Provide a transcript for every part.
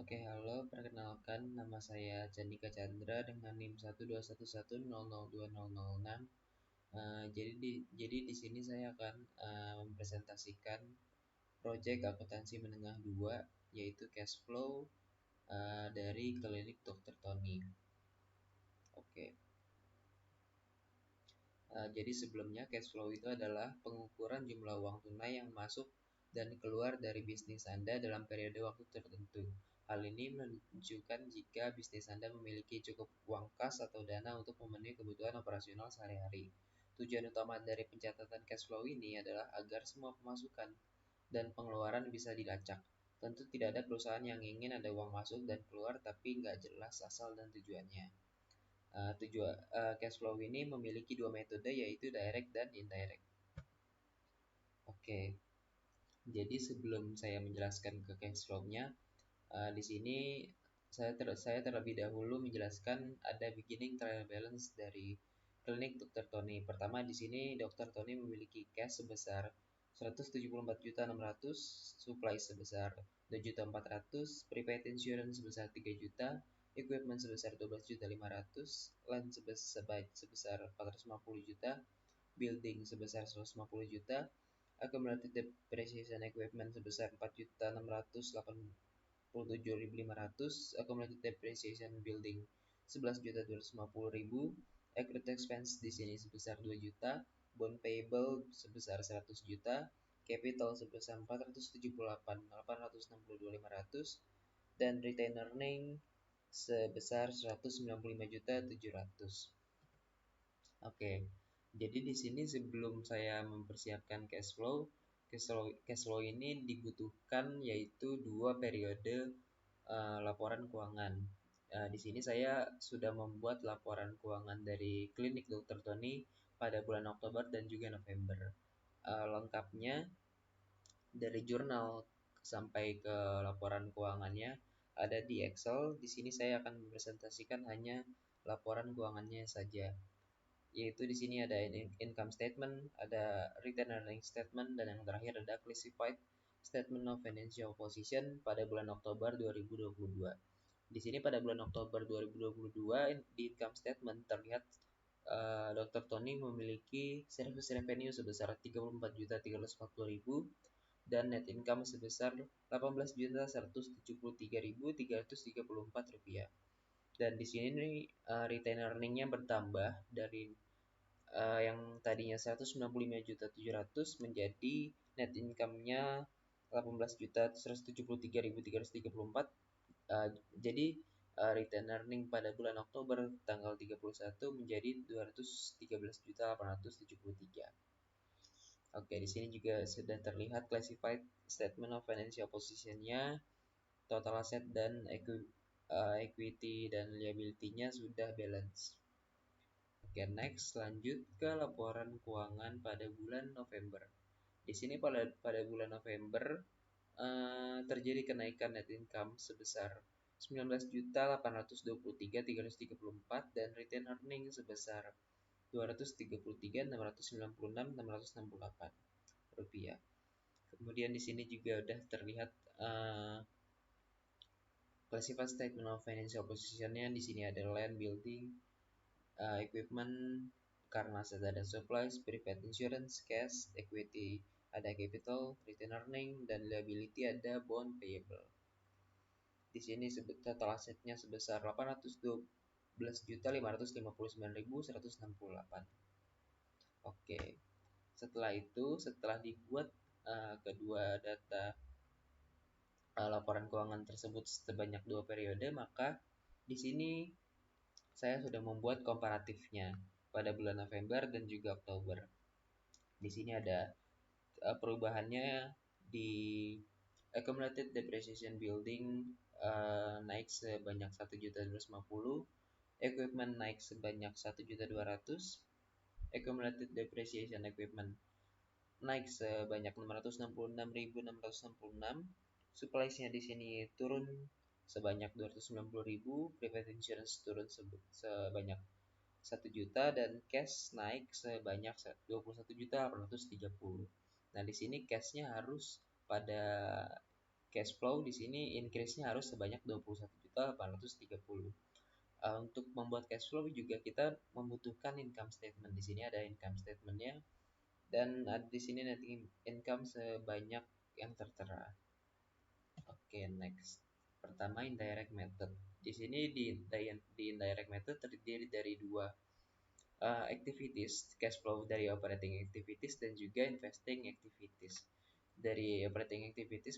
Oke, halo, perkenalkan nama saya Candika Chandra dengan NIM 12110020006. Jadi di sini saya akan mempresentasikan proyek akuntansi menengah 2 yaitu cash flow dari klinik Dr. Tony. Oke. Jadi sebelumnya cash flow itu adalah pengukuran jumlah uang tunai yang masuk dan keluar dari bisnis Anda dalam periode waktu tertentu. Hal ini menunjukkan jika bisnis Anda memiliki cukup uang kas atau dana untuk memenuhi kebutuhan operasional sehari-hari. Tujuan utama dari pencatatan cash flow ini adalah agar semua pemasukan dan pengeluaran bisa dilacak. Tentu tidak ada perusahaan yang ingin ada uang masuk dan keluar tapi nggak jelas asal dan tujuannya. Cash flow ini memiliki dua metode yaitu direct dan indirect. Oke, jadi sebelum saya menjelaskan ke cash flow-nya, di sini saya terlebih dahulu menjelaskan ada beginning trial balance dari klinik Dr. Tony. Pertama di sini Dr. Tony memiliki cash sebesar 174.600.000, supply sebesar 2.400.000, prepaid insurance sebesar 3 juta, equipment sebesar 12.500.000, land sebesar 450 juta, building sebesar 150 juta, accumulated depreciation equipment sebesar 4.687.500, accumulated depreciation building 11.250.000, accrued expense di sini sebesar 2 juta, bond payable sebesar 100 juta, capital sebesar 478.862.500, dan retain earning sebesar 195.700. Oke. Jadi di sini sebelum saya mempersiapkan cash flow ini dibutuhkan yaitu dua periode laporan keuangan. Di sini saya sudah membuat laporan keuangan dari klinik Dr. Tony pada bulan Oktober dan juga November. Lengkapnya dari jurnal sampai ke laporan keuangannya ada di Excel. Di sini saya akan mempresentasikan hanya laporan keuangannya saja. Yaitu di sini ada income statement, ada return earnings statement, dan yang terakhir ada classified statement of financial position pada bulan Oktober 2022. Di sini pada bulan Oktober 2022 di income statement terlihat Dr. Tony memiliki service revenue sebesar 34.340.000 dan net income sebesar 18.173.334 rupiah. Dan di sini retain earning-nya bertambah dari yang tadinya 195.700.000 menjadi net income-nya 18.173.334. Jadi retain earning pada bulan Oktober tanggal 31 menjadi 213.873. Oke, di sini juga sudah terlihat classified statement of financial position-nya, total asset dan equity dan liability-nya sudah balance. Oke, next lanjut ke laporan keuangan pada bulan November. Di sini pada bulan November terjadi kenaikan net income sebesar 19.823.334 dan retain earning sebesar 233.696.668 rupiah. Kemudian di sini juga udah terlihat classified statement of financial position-nya. Di sini ada land, building, equipment, karena ada supplies, prepaid insurance, cash, equity, ada capital, retain earning, dan liability ada bond payable. Di sini total asetnya sebesar 812.559.168. Oke. Setelah dibuat kedua data laporan keuangan tersebut sebanyak dua periode, maka di sini saya sudah membuat komparatifnya pada bulan November dan juga Oktober. Di sini ada perubahannya di accumulated depreciation building naik sebanyak 1.250, equipment naik sebanyak 1.200, accumulated depreciation equipment naik sebanyak 666.666, supplies-nya di sini turun sebanyak 290.000, prepaid insurance turun sebanyak 1 juta, dan cash naik sebanyak 21.830. Nah, di sini cash-nya harus pada cash flow di sini increase-nya harus sebanyak 21.830. Untuk membuat cash flow juga kita membutuhkan income statement. Di sini ada income statement-nya dan di sini net income sebanyak yang tertera. Oke, next. Pertama, indirect method. Di sini di indirect method terdiri dari dua activities, cash flow dari operating activities dan juga investing activities. Dari operating activities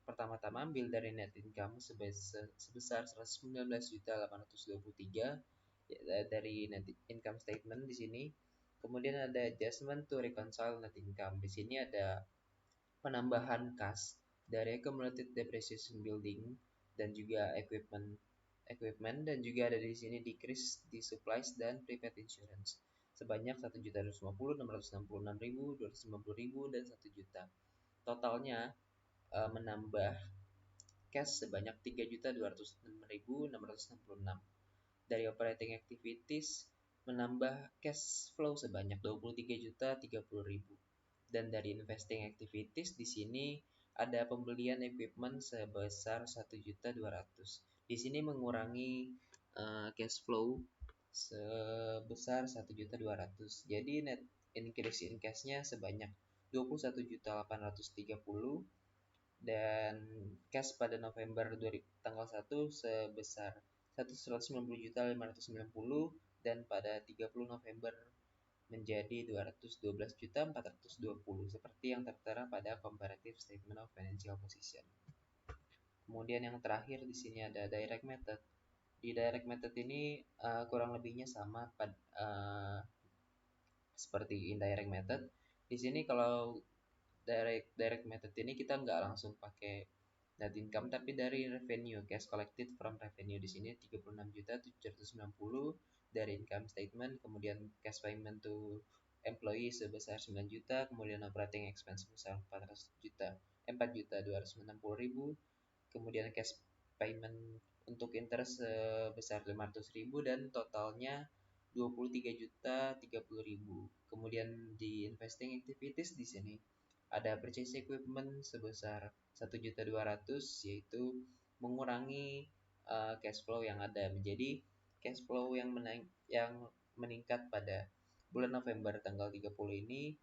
pertama-tama ambil dari net income sebesar 119.823 dari net income statement di sini. Kemudian ada adjustment to reconcile net income. Di sini ada penambahan kas dari accumulated depreciation building dan juga equipment dan juga ada di sini decrease di supplies dan prepaid insurance sebanyak 1.250.000, 666.000, 250.000 dan 1 juta. Totalnya menambah cash sebanyak 3.206.666. Dari operating activities menambah cash flow sebanyak 23.030.000. Dan dari investing activities di sini ada pembelian equipment sebesar 1.200.000. Di sini mengurangi cash flow sebesar 1.200.000. Jadi net increase in cash-nya sebanyak 21.830 dan cash pada November tanggal 1 sebesar 190.590 dan pada 30 November menjadi 212.420 seperti yang tertera pada comparative statement of financial position. Kemudian yang terakhir di sini ada direct method. Di direct method ini kurang lebihnya sama seperti indirect method. Di sini kalau direct method ini kita nggak langsung pakai net income tapi dari revenue, cash collected from revenue. Di sini 36.790 dari income statement, kemudian cash payment to employee sebesar 9 juta, kemudian operating expense sebesar 4.260.000, kemudian cash payment untuk interest sebesar 500.000 dan totalnya 23.030.000. Kemudian di investing activities di sini ada purchase equipment sebesar 1.200.000 yaitu mengurangi cash flow yang ada menjadi cash flow yang meningkat pada bulan November tanggal 30 ini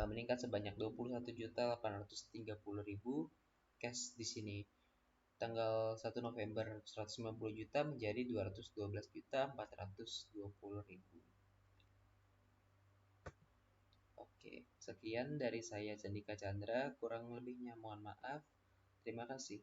meningkat sebanyak 21.830.000. Cash di sini tanggal 1 November 150 juta menjadi 212.420.000. Oke, sekian dari saya Candika Chandra, kurang lebihnya mohon maaf. Terima kasih.